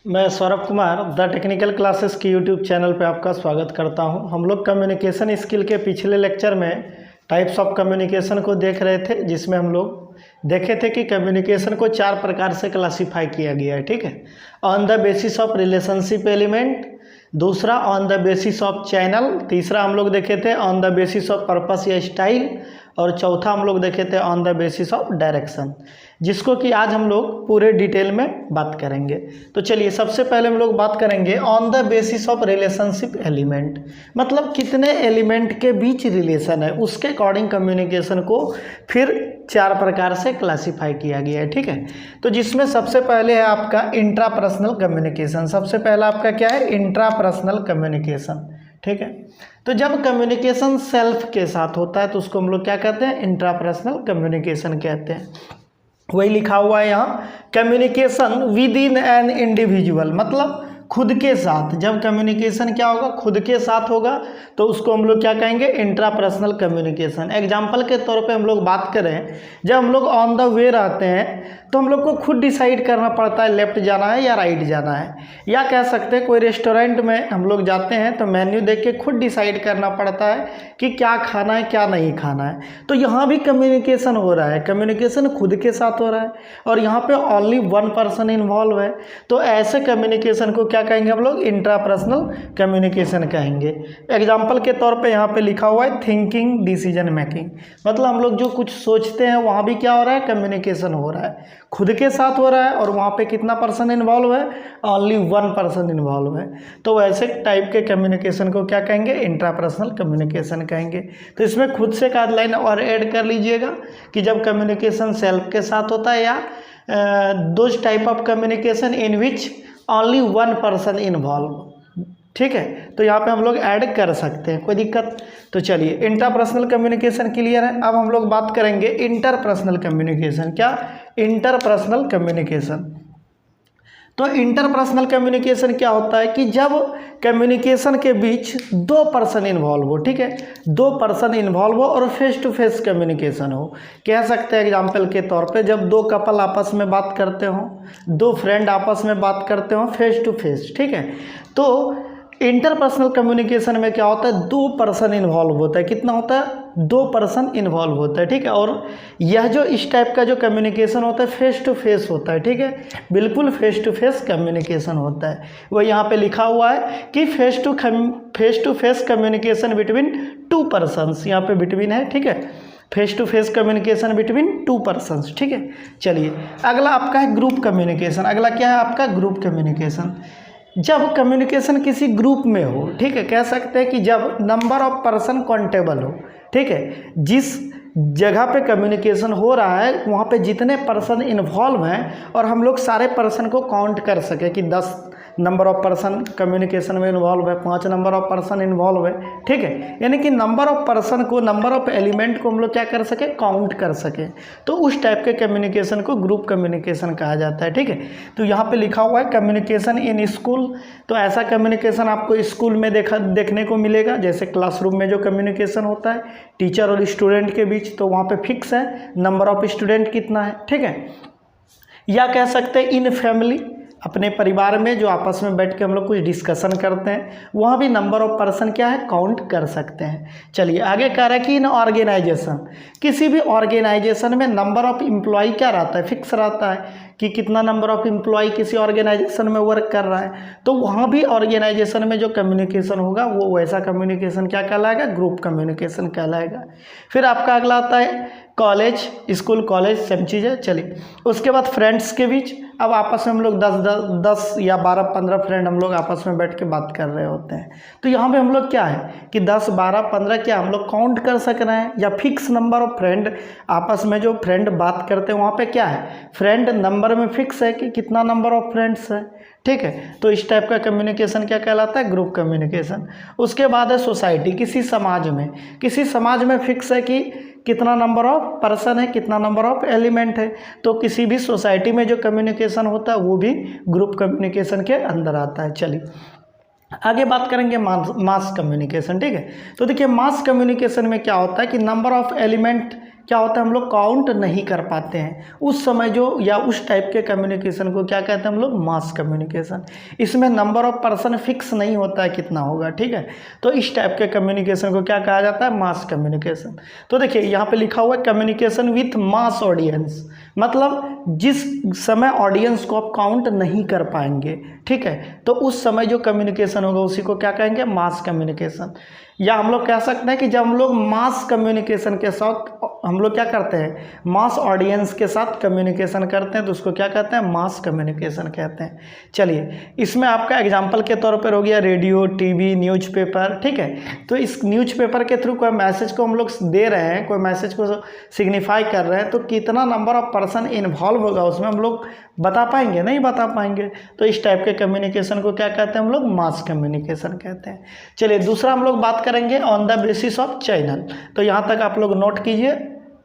मैं Saurabh Kumar the technical classes की YouTube channel पे आपका स्वागत करता हूं। हम लोग कम्युनिकेशन स्किल के पिछले लेक्चर में टाइप्स ऑफ कम्युनिकेशन को देख रहे थे, जिसमें हम लोग देखे थे कि कम्युनिकेशन को 4 प्रकार से क्लासिफाई किया गया है। ठीक है, on the basis of relationship element, दूसरा on the basis of channel, तीसरा हम लोग देखे थे on the basis of purpose या स्टाइल, और चौथा हम लोग देखे थे on the basis of direction, जिसको कि आज हम लोग पूरे डिटेल में बात करेंगे। तो चलिए सबसे पहले हम लोग बात करेंगे on the basis of relationship element, मतलब कितने एलिमेंट के बीच रिलेशन है, उसके अकॉर्डिंग कम्युनिकेशन को फिर 4 प्रकार से क्लासिफाई किया गया है। ठीक है, तो जिसमें सबसे पहले है आपका इंट्रापर्सनल कम्युनिकेशन। सबसे पहला आपका क्या है? Intrapersonal communication. ठीक है, तो जब कम्युनिकेशन सेल्फ के साथ होता है तो उसको हम लोग क्या कहते हैं? इंट्रापर्सनल कम्युनिकेशन कहते हैं। वही लिखा हुआ है यहाँ, communication with in an individual, मतलब खुद के साथ। जब कम्युनिकेशन क्या होगा? खुद के साथ होगा, तो उसको हम लोग क्या कहेंगे? Intrapersonal communication. एग्जाम्पल के तौर पे हम लोग बात करें, जब हम लोग ऑन द वे रहते हैं तो हम लोग को खुद डिसाइड करना पड़ता है लेफ्ट जाना है या राइट जाना है, या कह सकते हैं कोई रेस्टोरेंट में हम लोग जाते हैं तो मेन्यू देख के खुद डिसाइड करना पड़ता है कि क्या खाना है क्या नहीं खाना है। तो यहाँ भी कम्युनिकेशन हो रहा है, कम्युनिकेशन खुद के साथ हो रहा है, और यहाँ पे ओनली 1 पर्सन इन्वॉल्व है। तो ऐसे कम्युनिकेशन को क्या कहेंगे हम लोग? इंट्रापर्सनल कम्युनिकेशन कहेंगे। एग्जाम्पल के तौर पे यहाँ पे लिखा हुआ है थिंकिंग डिसीजन मेकिंग, मतलब हम लोग जो कुछ सोचते हैं वहाँ भी क्या हो रहा है? कम्युनिकेशन हो रहा है, खुद के साथ हो रहा है, और वहाँ पे कितना पर्सन इन्वॉल्व है? ओनली 1 पर्सन इन्वॉल्व है। तो वैसे टाइप के कम्युनिकेशन को क्या कहेंगे? इंट्रापर्सनल कम्युनिकेशन कहेंगे। तो इसमें खुद से एक आध लाइन और ऐड कर लीजिएगा कि जब कम्युनिकेशन सेल्फ के साथ होता है, या those type of communication in which only 1 person involve. ठीक है, तो यहाँ पे हम लोग ऐड कर सकते हैं, कोई दिक्कत। तो चलिए इंटरपर्सनल कम्युनिकेशन क्लियर है। अब हम लोग बात करेंगे इंटरपर्सनल कम्युनिकेशन। क्या? Interpersonal communication. तो इंटरपर्सनल कम्युनिकेशन क्या होता है कि जब कम्युनिकेशन के बीच 2 पर्सन इन्वॉल्व हो। ठीक है, 2 पर्सन इन्वॉल्व हो और फेस टू फेस कम्युनिकेशन हो। कह सकते हैं एग्जाम्पल के तौर पे, जब 2 कपल आपस में बात करते हो, 2 फ्रेंड आपस में बात करते हो फेस टू फेस। ठीक है, तो इंटरपर्सनल कम्युनिकेशन में क्या होता है? 2 पर्सन इन्वॉल्व होता है। कितना होता है? 2 पर्सन इन्वॉल्व होता है। ठीक है, और यह जो इस टाइप का जो कम्युनिकेशन होता है फेस टू फेस होता है। ठीक है, बिल्कुल फेस टू फेस कम्युनिकेशन होता है। वो यहाँ पे लिखा हुआ है कि face to face communication between 2 persons, यहाँ पे बिटवीन है। ठीक है, face to face communication between 2 persons. ठीक है, चलिए अगला आपका है ग्रुप कम्युनिकेशन। अगला क्या है आपका? Group communication. जब कम्युनिकेशन किसी ग्रुप में हो, ठीक है, कह सकते हैं कि जब नंबर ऑफ पर्सन काउंटेबल हो। ठीक है, जिस जगह पे कम्युनिकेशन हो रहा है वहाँ पे जितने पर्सन इन्वॉल्व हैं और हम लोग सारे पर्सन को काउंट कर सके कि 10 नंबर ऑफ पर्सन कम्युनिकेशन में इन्वॉल्व है, 5 नंबर ऑफ पर्सन इन्वॉल्व है। ठीक है, यानी कि नंबर ऑफ पर्सन को, नंबर ऑफ एलिमेंट को हम लोग क्या कर सके? काउंट कर सके। तो उस टाइप के कम्युनिकेशन को ग्रुप कम्युनिकेशन कहा जाता है। ठीक है, तो यहाँ पे लिखा हुआ है कम्युनिकेशन इन स्कूल। तो ऐसा कम्युनिकेशन आपको स्कूल में देखने को मिलेगा, जैसे क्लासरूम में जो कम्युनिकेशन होता है टीचर और स्टूडेंट के बीच, तो वहाँ पे फिक्स है नंबर ऑफ स्टूडेंट कितना है। ठीक है, या कह सकते हैं इन फैमिली, अपने परिवार में जो आपस में बैठ के हम लोग कुछ डिस्कशन करते हैं, वहाँ भी नंबर ऑफ पर्सन क्या है? काउंट कर सकते हैं। चलिए आगे कह रहा है कि इन ऑर्गेनाइजेशन, किसी भी ऑर्गेनाइजेशन में नंबर ऑफ एम्प्लॉय क्या रहता है? फिक्स रहता है कि कितना नंबर ऑफ एम्प्लॉय किसी ऑर्गेनाइजेशन में वर्क कर रहा है। तो वहाँ भी ऑर्गेनाइजेशन में जो कम्युनिकेशन होगा वो वैसा कम्युनिकेशन क्या कहलाएगा? ग्रुप कम्युनिकेशन कहलाएगा। फिर आपका अगला आता है कॉलेज, स्कूल कॉलेज सेम चीज़ है। चलिए उसके बाद फ्रेंड्स के बीच, अब आपस में हम लोग 10 या 12-15 फ्रेंड हम लोग आपस में बैठ के बात कर रहे होते हैं। तो यहाँ पे हम लोग क्या है कि 10, 12, 15 क्या हम लोग काउंट कर सक रहे हैं, या फिक्स नंबर ऑफ फ्रेंड आपस में जो फ्रेंड बात करते हैं वहाँ पे क्या है? फ्रेंड नंबर में फिक्स है कि कितना नंबर ऑफ फ्रेंड्स है। ठीक है, तो इस टाइप का कम्युनिकेशन क्या कहलाता है? Group communication. उसके बाद है सोसाइटी, किसी समाज में फिक्स है कि कितना नंबर ऑफ पर्सन है, कितना नंबर ऑफ एलिमेंट है। तो किसी भी सोसाइटी में जो कम्युनिकेशन होता है वो भी ग्रुप कम्युनिकेशन के अंदर आता है। चलिए आगे बात करेंगे मास कम्युनिकेशन। ठीक है, तो देखिए मास कम्युनिकेशन में क्या होता है कि नंबर ऑफ एलिमेंट क्या होता है, हम लोग काउंट नहीं कर पाते हैं उस समय जो, या उस टाइप के कम्युनिकेशन को क्या कहते हैं हम लोग, मास कम्युनिकेशन। इसमें नंबर ऑफ पर्सन फिक्स नहीं होता है कितना होगा, ठीक है। तो इस टाइप के कम्युनिकेशन को क्या कहा जाता है, मास कम्युनिकेशन। तो देखिए यहाँ पे लिखा हुआ है कम्युनिकेशन विथ मास ऑडियंस, मतलब जिस समय ऑडियंस को आप काउंट नहीं कर पाएंगे, ठीक है, तो उस समय जो कम्युनिकेशन होगा उसी को क्या कहेंगे, मास कम्युनिकेशन। या हम लोग कह सकते हैं कि जब हम लोग मास कम्युनिकेशन के साथ हम लोग क्या करते हैं, मास ऑडियंस के साथ कम्युनिकेशन करते हैं, तो उसको क्या कहते हैं, मास कम्युनिकेशन कहते हैं। चलिए इसमें आपका एग्जांपल के तौर पर हो गया रेडियो, टीवी, न्यूज़पेपर, ठीक है। तो इस न्यूज़पेपर के थ्रू कोई मैसेज को हम लोग दे रहे हैं, कोई मैसेज को सिग्निफाई कर रहे हैं, तो कितना नंबर ऑफ पर्सन इन्वॉल्व होगा उसमें हम लोग बता पाएंगे, नहीं बता पाएंगे। तो इस टाइप के कम्युनिकेशन को क्या कहते हैं हम लोग, मास कम्युनिकेशन कहते हैं। चलिए दूसरा हम लोग बात करेंगे on the basis of channel. तो यहाँ तक आप लोग नोट कीजिए,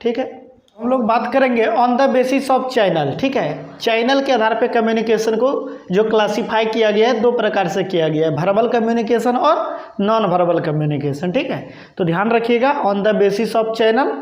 ठीक है। हम लोग बात करेंगे on the basis of channel, ठीक है। चैनल के आधार पे कम्युनिकेशन को जो क्लासिफाई किया गया है, दो प्रकार से किया गया है, वर्बल कम्युनिकेशन और नॉन वर्बल कम्युनिकेशन, ठीक है। तो ध्यान रखिएगा on the basis of channel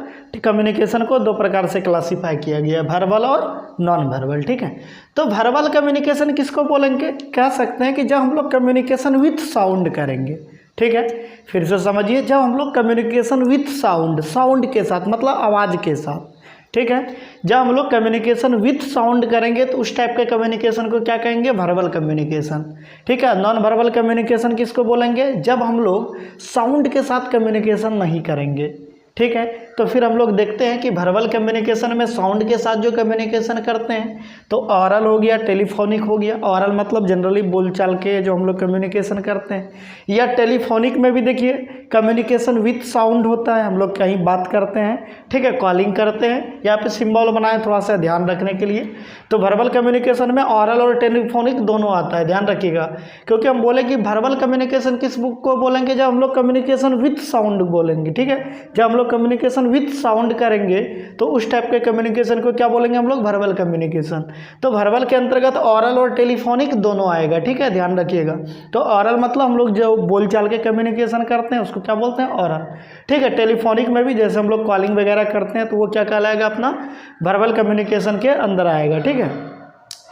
communication को दो प्रकार से क्लासिफाई किया गया है, वर्बल और नॉन वर्बल, ठीक है। तो वर्बल कम्युनिकेशन किसको बोलेंगे, कह सकते हैं कि जब हम लोग कम्युनिकेशन विथ साउंड करेंगे, ठीक है। फिर से समझिए, जब हम लोग कम्युनिकेशन विथ साउंड, साउंड के साथ मतलब आवाज़ के साथ, ठीक है, जब हम लोग कम्युनिकेशन विथ साउंड करेंगे तो उस टाइप के कम्युनिकेशन को क्या कहेंगे, वर्बल कम्युनिकेशन, ठीक है। नॉन वर्बल कम्युनिकेशन किसको बोलेंगे, जब हम लोग साउंड के साथ कम्युनिकेशन नहीं करेंगे, ठीक है। तो फिर हम लोग देखते हैं कि वर्बल कम्युनिकेशन में साउंड के साथ जो कम्युनिकेशन करते हैं तो ऑरल हो गया, टेलीफोनिक हो गया। ऑरल मतलब जनरली बोलचाल के जो हम लोग कम्युनिकेशन करते हैं, या टेलीफोनिक में भी देखिए कम्युनिकेशन विथ साउंड होता है, हम लोग कहीं बात करते हैं, ठीक है, कॉलिंग करते हैं। यहाँ पे सिंबल बनाए थोड़ा सा ध्यान रखने के लिए। तो वर्बल कम्युनिकेशन में ऑरल और टेलीफोनिक दोनों आता है, ध्यान रखिएगा, क्योंकि हम बोले कि वर्बल कम्युनिकेशन किस बुक को बोलेंगे, जब हम लोग कम्युनिकेशन विथ साउंड बोलेंगे, ठीक है। जब हम लोग कम्युनिकेशन विथ साउंड करेंगे तो उस टाइप के कम्युनिकेशन को क्या बोलेंगे हम लोग, वर्बल कम्युनिकेशन। तो वर्बल के अंतर्गत ऑरल और टेलीफोनिक दोनों आएगा, ठीक है, ध्यान रखिएगा। तो ऑरल मतलब हम लोग जो बोलचाल के कम्युनिकेशन करते हैं उसको क्या बोलते हैं, ऑरल, ठीक है। टेलीफोनिक में भी जैसे हम लोग कॉलिंग वगैरह करते हैं तो वो क्या कहलाएगा, अपना वर्बल कम्युनिकेशन के अंदर आएगा, ठीक है।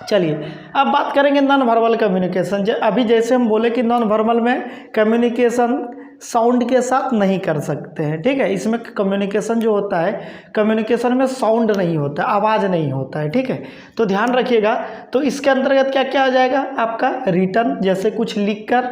चलिए अब बात करेंगे नॉन वर्बल कम्युनिकेशन। अभी जैसे हम बोले कि नॉन वर्बल में कम्युनिकेशन साउंड के साथ नहीं कर सकते हैं, ठीक है। इसमें कम्युनिकेशन जो होता है, कम्युनिकेशन में साउंड नहीं होता, आवाज़ नहीं होता है, ठीक है। तो ध्यान रखिएगा, तो इसके अंतर्गत क्या क्या आ जाएगा आपका, रिटर्न, जैसे कुछ लिख कर,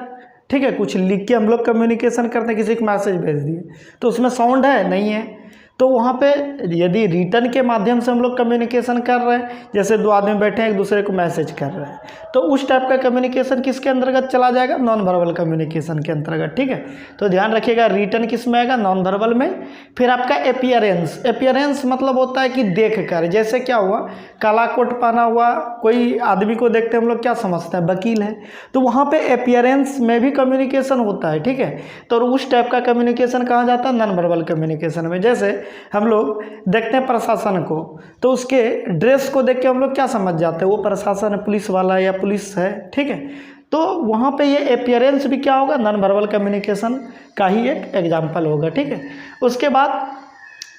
ठीक है, कुछ लिख के हम लोग कम्युनिकेशन करते हैं, किसी को मैसेज भेज दिए तो उसमें साउंड है, नहीं है। तो वहाँ पे यदि रिटर्न के माध्यम से हम लोग कम्युनिकेशन कर रहे हैं, जैसे दो आदमी बैठे हैं एक दूसरे को मैसेज कर रहे हैं, तो उस टाइप का कम्युनिकेशन किसके अंतर्गत चला जाएगा, नॉन वर्बल कम्युनिकेशन के अंतर्गत, ठीक है। तो ध्यान रखिएगा, रिटर्न किस में आएगा, नॉन वर्बल में। फिर आपका एपियरेंस, एपियरेंस मतलब होता है कि देख कर, जैसे क्या हुआ, काला कोट पहना हुआ कोई आदमी को देखते हम लोग क्या समझते हैं, वकील है, तो वहाँ पे एपियरेंस में भी कम्युनिकेशन होता है, ठीक है। तो उस टाइप का कम्युनिकेशन कहाँ जाता है, नॉन वर्बल कम्युनिकेशन में। जैसे हम लोग देखते हैं प्रशासन को, तो उसके ड्रेस को देख के हम लोग क्या समझ जाते हैं, वो प्रशासन है, पुलिस वाला या पुलिस है, ठीक है। तो वहाँ पे ये एपियरेंस भी क्या होगा, नॉन वर्बल कम्युनिकेशन का ही एक एग्जाम्पल होगा, ठीक है। उसके बाद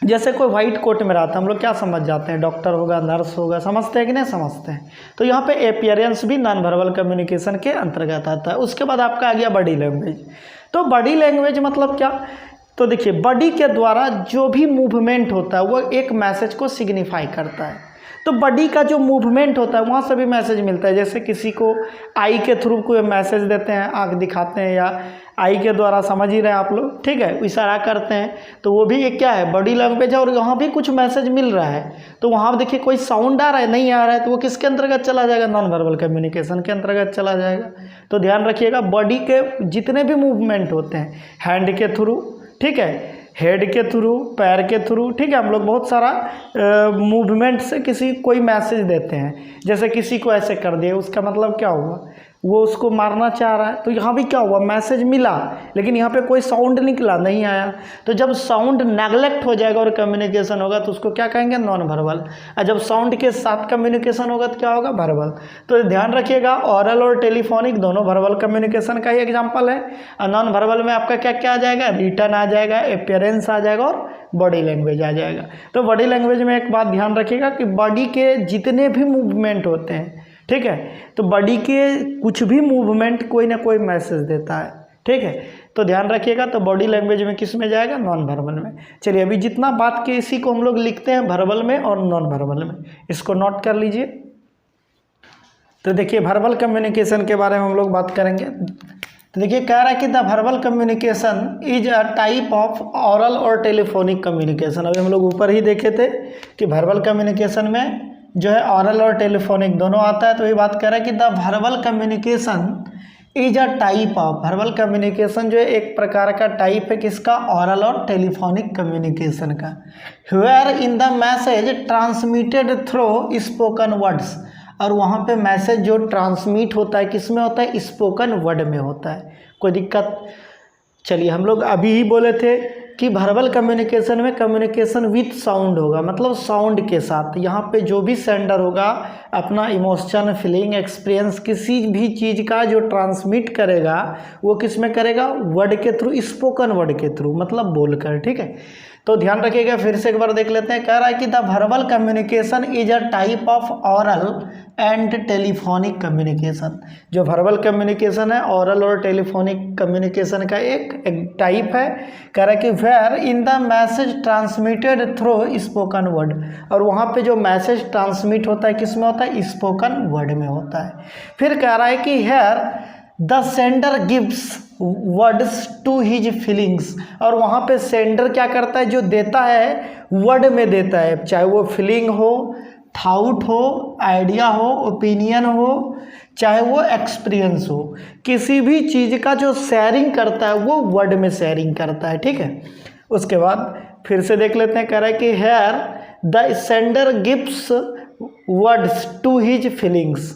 जैसे कोई व्हाइट कोट में रहता है, हम लोग क्या समझ जाते हैं, डॉक्टर होगा, नर्स होगा, समझते हैं कि नहीं समझते हैं। तो यहाँ पे एपियरेंस भी नॉन वर्बल कम्युनिकेशन के अंतर्गत आता है। उसके बाद आपका आ गया बॉडी लैंग्वेज। तो बॉडी लैंग्वेज मतलब क्या, तो देखिए बॉडी के द्वारा जो भी मूवमेंट होता है वो एक मैसेज को सिग्निफाई करता है। तो बॉडी का जो मूवमेंट होता है वहाँ से भी मैसेज मिलता है। जैसे किसी को आई के थ्रू कोई मैसेज देते हैं, आँख दिखाते हैं, या आई के द्वारा समझ ही रहे हैं आप लोग, ठीक है, इशारा करते हैं, तो वो भी एक क्या है, बॉडी लैंग्वेज है। और यहाँ भी कुछ मैसेज मिल रहा है, तो वहाँ देखिए कोई साउंड आ रहा है, नहीं आ रहा है, तो वो किसके अंतर्गत चला जाएगा, नॉन वर्बल कम्युनिकेशन के अंतर्गत चला जाएगा। तो ध्यान रखिएगा, बॉडी के जितने भी मूवमेंट होते हैं, हैंड के थ्रू, ठीक है, हेड के थ्रू, पैर के थ्रू, ठीक है, हम लोग बहुत सारा मूवमेंट से किसी कोई मैसेज देते हैं। जैसे किसी को ऐसे कर दिए, उसका मतलब क्या हुआ, वो उसको मारना चाह रहा है। तो यहाँ भी क्या हुआ, मैसेज मिला लेकिन यहाँ पे कोई साउंड निकला नहीं आया। तो जब साउंड नेगलेक्ट हो जाएगा और कम्युनिकेशन होगा तो उसको क्या कहेंगे, नॉन वर्बल। और जब साउंड के साथ कम्युनिकेशन होगा तो क्या होगा, वर्बल। तो ध्यान रखिएगा, ऑरल और टेलीफोनिक दोनों वर्बल कम्युनिकेशन का ही एग्जाम्पल है। और नॉन वर्बल में आपका क्या क्या आ जाएगा, रिटन आ जाएगा, अपीयरेंस आ जाएगा और बॉडी लैंग्वेज आ जाएगा। तो बॉडी लैंग्वेज में एक बात ध्यान रखिएगा कि बॉडी के जितने भी मूवमेंट होते हैं, ठीक है, तो बॉडी के कुछ भी मूवमेंट कोई ना कोई मैसेज देता है, ठीक है। तो ध्यान रखिएगा, तो बॉडी लैंग्वेज में किस में जाएगा, नॉन वर्बल में। चलिए अभी जितना बात के इसी को हम लोग लिखते हैं वर्बल में और नॉन वर्बल में, इसको नोट कर लीजिए। तो देखिए वर्बल कम्युनिकेशन के बारे में हम लोग बात करेंगे। तो देखिए कह रहा है कि the verbal communication is a type of oral और टेलीफोनिक कम्युनिकेशन। अभी हम लोग ऊपर ही देखे थे कि वर्बल कम्युनिकेशन में जो है ऑरल और टेलीफोनिक दोनों आता है। तो ये बात कर रहा है कि the verbal communication is a type of, verbal communication जो है एक प्रकार का टाइप है किसका, ऑरल और टेलीफोनिक कम्युनिकेशन का। Wherein the message transmitted through spoken words, और वहाँ पे मैसेज जो ट्रांसमिट होता है किस में होता है, स्पोकन वर्ड में होता है। कोई दिक्कत, चलिए हम लोग अभी ही बोले थे कि वर्बल कम्युनिकेशन में कम्युनिकेशन विथ साउंड होगा, मतलब साउंड के साथ। यहाँ पे जो भी सेंडर होगा अपना इमोशन, फीलिंग, एक्सपीरियंस किसी भी चीज़ का जो ट्रांसमिट करेगा वो किस में करेगा, वर्ड के थ्रू, स्पोकन वर्ड के थ्रू, मतलब बोलकर, ठीक है। तो ध्यान रखिएगा, फिर से एक बार देख लेते हैं। कह रहा है कि the verbal communication is a type of oral and telephonic communication. जो वर्बल कम्युनिकेशन है ऑरल और टेलीफोनिक कम्युनिकेशन का एक टाइप है। कह रहा है कि wherein the message transmitted through spoken word, और वहाँ पे जो मैसेज ट्रांसमिट होता है किस में होता है, स्पोकन वर्ड में होता है। फिर कह रहा है कि here the sender gives words to his feelings, और वहाँ पे सेंडर क्या करता है, जो देता है वर्ड में देता है, चाहे वो फीलिंग हो, थाउट हो, आइडिया हो, ओपिनियन हो, चाहे वो एक्सपीरियंस हो, किसी भी चीज़ का जो शेयरिंग करता है वो वर्ड में शेयरिंग करता है, ठीक है। उसके बाद फिर से देख लेते हैं। कह रहा है कि here the sender gives words to his feelings,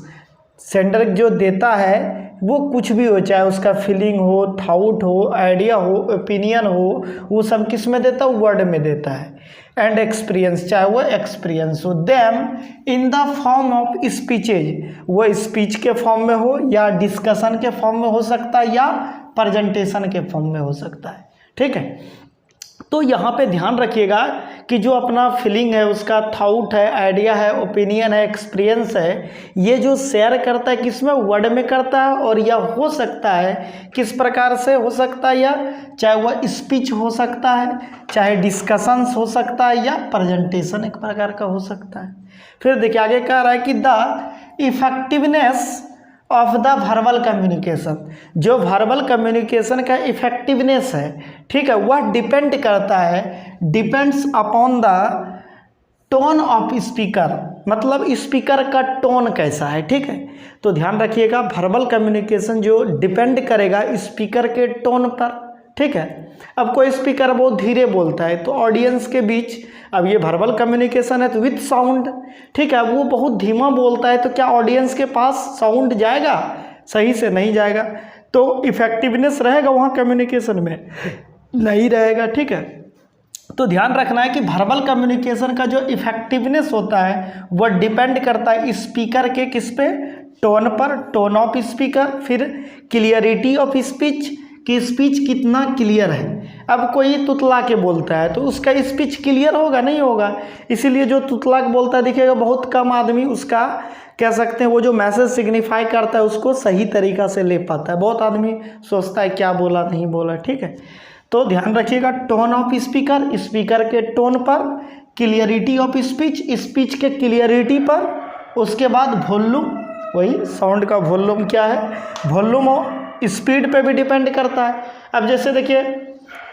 sender जो देता है वो कुछ भी हो, चाहे उसका फीलिंग हो, थाउट हो, आइडिया हो, ओपिनियन हो, वो सब किस में देता है, वर्ड में देता है। एंड एक्सपीरियंस, चाहे वो एक्सपीरियंस हो, them in the form of speeches, वो स्पीच के फॉर्म में हो या डिस्कशन के फॉर्म में हो सकता है या प्रेजेंटेशन के फॉर्म में हो सकता है, ठीक है। तो यहाँ पे ध्यान रखिएगा कि जो अपना फीलिंग है, उसका थाउट है, आइडिया है, ओपिनियन है, एक्सपीरियंस है, ये जो शेयर करता है किस में, वर्ड में करता है। और यह हो सकता है किस प्रकार से हो सकता है, या चाहे वह स्पीच हो सकता है, चाहे डिस्कशंस हो सकता है, या प्रेजेंटेशन एक प्रकार का हो सकता है। फिर देखिए आगे कह रहा है कि the effectiveness of the verbal communication, जो वर्बल कम्युनिकेशन का इफेक्टिवनेस है, ठीक है, वह डिपेंड करता है, depends upon the tone of speaker, मतलब स्पीकर का टोन कैसा है, ठीक है। तो ध्यान रखिएगा, वर्बल कम्युनिकेशन जो डिपेंड करेगा स्पीकर के टोन पर, ठीक है। अब कोई स्पीकर बहुत धीरे बोलता है तो ऑडियंस के बीच, अब ये वर्बल कम्युनिकेशन है तो विथ साउंड, ठीक है, वो बहुत धीमा बोलता है तो क्या ऑडियंस के पास साउंड जाएगा, सही से नहीं जाएगा, तो इफेक्टिवनेस रहेगा वहाँ कम्युनिकेशन में नहीं रहेगा, ठीक है। तो ध्यान रखना है कि वर्बल कम्युनिकेशन का जो इफेक्टिवनेस होता है वह डिपेंड करता है स्पीकर के किस पे, टोन पर, टोन ऑफ स्पीकर, फिर क्लियरिटी ऑफ स्पीच कि स्पीच कितना क्लियर है। अब कोई तुतला के बोलता है तो उसका स्पीच क्लियर होगा, नहीं होगा, इसीलिए जो तुतला के बोलता है दिखेगा, बहुत कम आदमी उसका कह सकते हैं वो जो मैसेज सिग्निफाई करता है उसको सही तरीक़ा से ले पाता है, बहुत आदमी सोचता है क्या बोला नहीं बोला, ठीक है। तो ध्यान रखिएगा, टोन ऑफ स्पीकर, स्पीकर के टोन पर, क्लियरिटी ऑफ स्पीच, स्पीच के क्लियरिटी पर, उसके बाद वॉल्यूम, वही साउंड का वॉल्यूम क्या है, वॉल्यूम स्पीड पे भी डिपेंड करता है। अब जैसे देखिए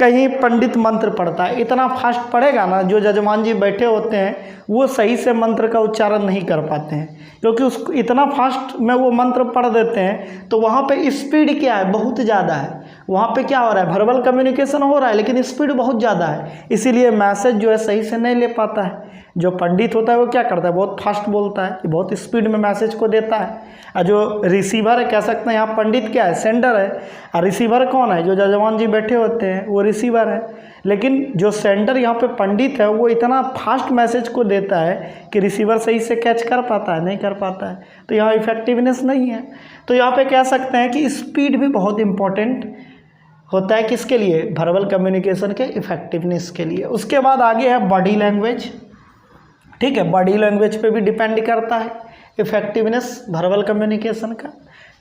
कहीं पंडित मंत्र पढ़ता है, इतना फास्ट पढ़ेगा ना, जो जजमान जी बैठे होते हैं वो सही से मंत्र का उच्चारण नहीं कर पाते हैं, क्योंकि उसको इतना फास्ट में वो मंत्र पढ़ देते हैं, तो वहाँ पे स्पीड क्या है, बहुत ज़्यादा है। वहाँ पे क्या हो रहा है, वर्बल कम्युनिकेशन हो रहा है लेकिन स्पीड बहुत ज़्यादा है, इसीलिए मैसेज जो है सही से नहीं ले पाता है। जो पंडित होता है वो क्या करता है, बहुत फास्ट बोलता है, बहुत स्पीड में मैसेज को देता है। और जो रिसीवर है, कह सकते हैं यहाँ पंडित क्या है, सेंडर है, और रिसीवर कौन है, जो जजमान जी बैठे होते हैं वो रिसीवर है। लेकिन जो सेंडर यहाँ पे पंडित है वो इतना फास्ट मैसेज को देता है कि रिसीवर सही से कैच कर पाता है, नहीं कर पाता है, तो यहाँ इफेक्टिवनेस नहीं है। तो यहाँ पे कह सकते हैं कि स्पीड भी बहुत इम्पोर्टेंट होता है किसके लिए, वर्बल कम्युनिकेशन के इफेक्टिवनेस के लिए। उसके बाद आगे है बॉडी लैंग्वेज, ठीक है, बॉडी लैंग्वेज पे भी डिपेंड करता है इफेक्टिवनेस वर्बल कम्युनिकेशन का,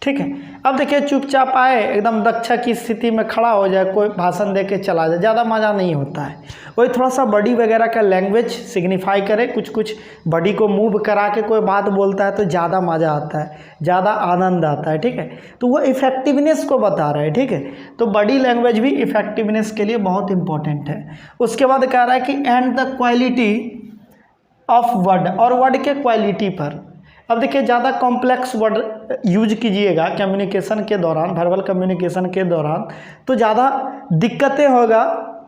ठीक है। अब देखिए चुपचाप आए एकदम दक्षा की स्थिति में खड़ा हो जाए, कोई भाषण दे के चला जाए, ज़्यादा मज़ा नहीं होता है। वही थोड़ा सा बॉडी वगैरह का लैंग्वेज सिग्निफाई करे, कुछ कुछ बॉडी को मूव करा के कोई बात बोलता है तो ज़्यादा मज़ा आता है, ज़्यादा आनंद आता है, ठीक है। तो वो इफेक्टिवनेस को बता रहा है, ठीक है। तो बॉडी लैंग्वेज भी इफेक्टिवनेस के लिए बहुत इंपॉर्टेंट है। उसके बाद कह रहा है कि and the quality of word, और वर्ड के क्वालिटी पर। अब देखिए ज़्यादा कॉम्प्लेक्स वर्ड यूज कीजिएगा कम्युनिकेशन के दौरान, वर्बल कम्युनिकेशन के दौरान, तो ज़्यादा दिक्कतें होगा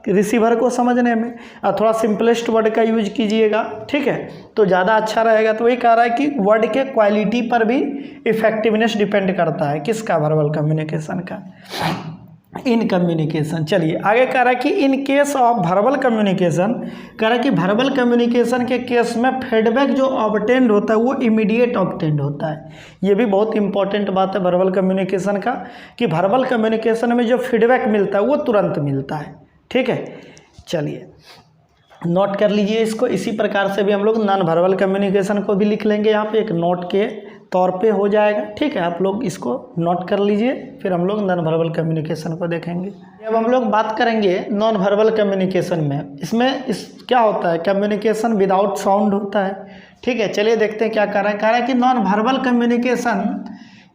रिसीवर को समझने में, और थोड़ा सिंपलेस्ट वर्ड का यूज कीजिएगा, ठीक है, तो ज़्यादा अच्छा रहेगा। तो वही कह रहा है कि वर्ड के क्वालिटी पर भी इफेक्टिवनेस डिपेंड करता है, किसका, वर्बल कम्युनिकेशन का, इन कम्युनिकेशन। चलिए आगे कह रहा है कि in case of verbal communication, कह रहा है कि वर्बल कम्युनिकेशन के केस में फीडबैक जो ऑब्टेंड होता है वो इमीडिएट ऑब्टेंड होता है। ये भी बहुत इंपॉर्टेंट बात है वर्बल कम्युनिकेशन का, कि वर्बल कम्युनिकेशन में जो फीडबैक मिलता है वो तुरंत मिलता है, ठीक है। चलिए नोट कर लीजिए इसको। इसी प्रकार से भी हम लोग नॉन वर्बल कम्युनिकेशन को भी लिख लेंगे, यहाँ पे एक नोट के तौर पे हो जाएगा, ठीक है। आप लोग इसको नोट कर लीजिए, फिर हम लोग नॉन वर्बल कम्युनिकेशन को देखेंगे। अब हम लोग बात करेंगे नॉन वर्बल कम्युनिकेशन में। इसमें क्या होता है, कम्युनिकेशन विदाउट साउंड होता है, ठीक है। चलिए देखते हैं क्या कह रहा है। कह रहा है कि non verbal communication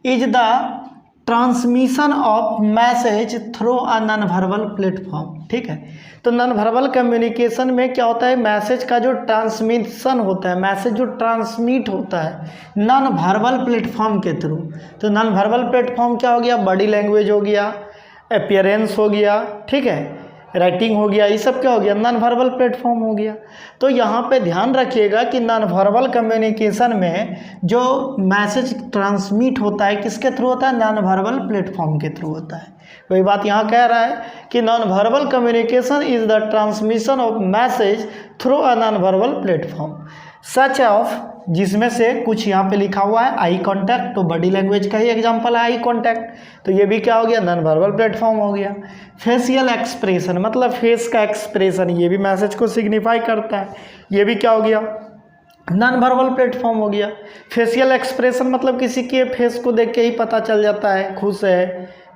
is the transmission of message through a non verbal platform, ठीक है। तो नॉन वर्बल कम्युनिकेशन में क्या होता है, मैसेज का जो ट्रांसमिशन होता है, मैसेज जो ट्रांसमिट होता है नॉन वर्बल प्लेटफॉर्म के थ्रू। तो नॉन वर्बल प्लेटफॉर्म क्या हो गया, बॉडी लैंग्वेज हो गया, अपीयरेंस हो गया, ठीक है, राइटिंग हो गया, ये सब क्या हो गया, नॉन वर्बल प्लेटफॉर्म हो गया। तो यहाँ पे ध्यान रखिएगा कि नॉन वर्बल कम्युनिकेशन में जो मैसेज ट्रांसमिट होता है किसके थ्रू होता है, नॉन वर्बल प्लेटफॉर्म के थ्रू होता है। वही बात यहाँ कह रहा है कि non verbal communication is the transmission of message through a non verbal platform such of, जिसमें से कुछ यहाँ पे लिखा हुआ है आई कॉन्टैक्ट, तो बॉडी लैंग्वेज का ही एग्जांपल है आई कॉन्टैक्ट, तो ये भी क्या हो गया, नॉन वर्बल प्लेटफॉर्म हो गया। फेशियल एक्सप्रेशन मतलब फेस का एक्सप्रेशन, ये भी मैसेज को सिग्निफाई करता है, ये भी क्या हो गया, नॉन वर्बल प्लेटफॉर्म हो गया। फेशियल एक्सप्रेशन मतलब किसी के फेस को देख के ही पता चल जाता है, खुश है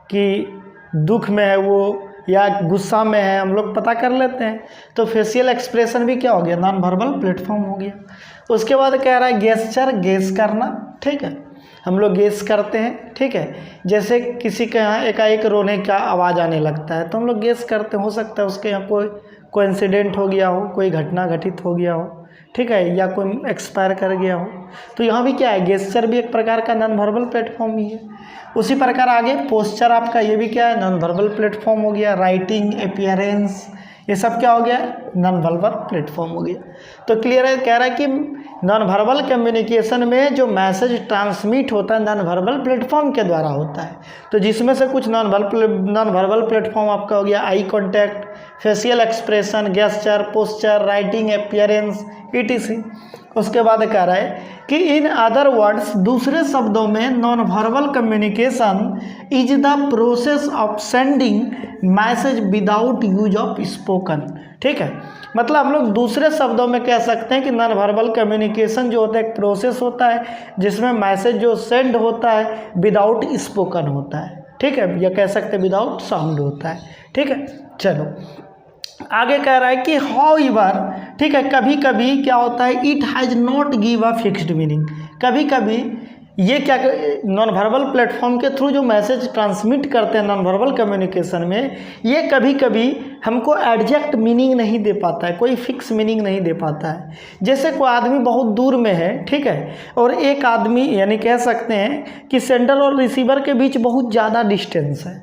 कि दुख में है वो, या गुस्सा में है, हम लोग पता कर लेते हैं। तो फेशियल एक्सप्रेशन भी क्या हो गया, नॉन वर्बल प्लेटफॉर्म हो गया। उसके बाद कह रहा है गेस्चर, गेस करना, ठीक है, हम लोग गेस करते हैं, ठीक है। जैसे किसी के यहाँ एकाएक रोने का आवाज़ आने लगता है तो हम लोग गेस करते हैं, हो सकता है उसके यहाँ कोई इंसिडेंट हो गया हो, कोई घटना घटित हो गया हो, ठीक है, या कोई एक्सपायर कर गया हो। तो यहाँ भी क्या है, गेस्चर भी एक प्रकार का नॉन वर्बल प्लेटफॉर्म ही है। उसी प्रकार आगे पोस्चर आपका, ये भी क्या है, नॉन वर्बल प्लेटफॉर्म हो गया। राइटिंग, अपीयरेंस, ये सब क्या हो गया, नॉन वर्बल प्लेटफॉर्म हो गया। तो क्लियर है, कह रहा है कि नॉन वर्बल कम्युनिकेशन में जो मैसेज ट्रांसमिट होता है नॉन वर्बल प्लेटफॉर्म के द्वारा होता है। तो जिसमें से कुछ नॉन वर्बल प्लेटफॉर्म आपका हो गया eye contact, facial expression, gesture, posture, writing, appearance, etc। उसके बाद कह रहा है कि इन अदर वर्ड्स, दूसरे शब्दों में non verbal communication is the process of sending message without use of spoken, ठीक है। मतलब हम लोग दूसरे शब्दों में कह सकते हैं कि नॉन वर्बल कम्युनिकेशन जो होता है एक प्रोसेस होता है जिसमें मैसेज जो सेंड होता है विदाउट स्पोकन होता है, ठीक है, या कह सकते हैं विदाउट साउंड होता है, ठीक है। चलो आगे कह रहा है कि हाउएवर, ठीक है, कभी कभी क्या होता है, it has not give a fixed meaning, कभी कभी ये क्या नॉन वर्बल प्लेटफॉर्म के थ्रू जो मैसेज ट्रांसमिट करते हैं नॉन वर्बल कम्युनिकेशन में, ये कभी कभी हमको एग्जैक्ट मीनिंग नहीं दे पाता है, कोई फिक्स मीनिंग नहीं दे पाता है। जैसे कोई आदमी बहुत दूर में है, ठीक है, और एक आदमी, यानी कह सकते हैं कि सेंडर और रिसीवर के बीच बहुत ज़्यादा डिस्टेंस है,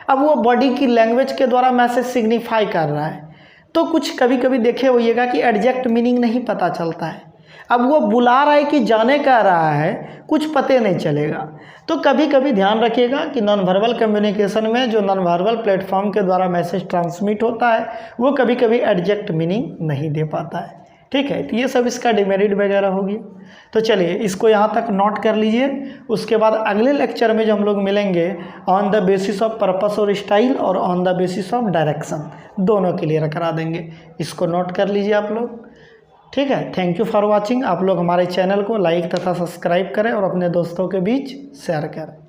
अब वो बॉडी की लैंग्वेज के द्वारा मैसेज सिग्निफाई कर रहा है, तो कुछ कभी कभी देखे होइएगा कि एग्जैक्ट मीनिंग नहीं पता चलता है। अब वो बुला रहा है कि जाने का रहा है, कुछ पते नहीं चलेगा। तो कभी कभी ध्यान रखिएगा कि नॉन वर्बल कम्युनिकेशन में जो नॉन वर्बल प्लेटफॉर्म के द्वारा मैसेज ट्रांसमिट होता है वो कभी कभी एग्जैक्ट मीनिंग नहीं दे पाता है। ठीक है, तो ये सब इसका डिमेरिट वगैरह हो गया। तो चलिए इसको यहाँ तक नोट कर लीजिए। उसके बाद अगले लेक्चर में जो हम लोग मिलेंगे on the basis of purpose और स्टाइल और on the basis of direction, दोनों क्लियर करा देंगे। इसको नोट कर लीजिए आप लोग। ठीक है, थैंक यू फॉर वाचिंग। आप लोग हमारे चैनल को लाइक तथा सब्सक्राइब करें और अपने दोस्तों के बीच शेयर करें।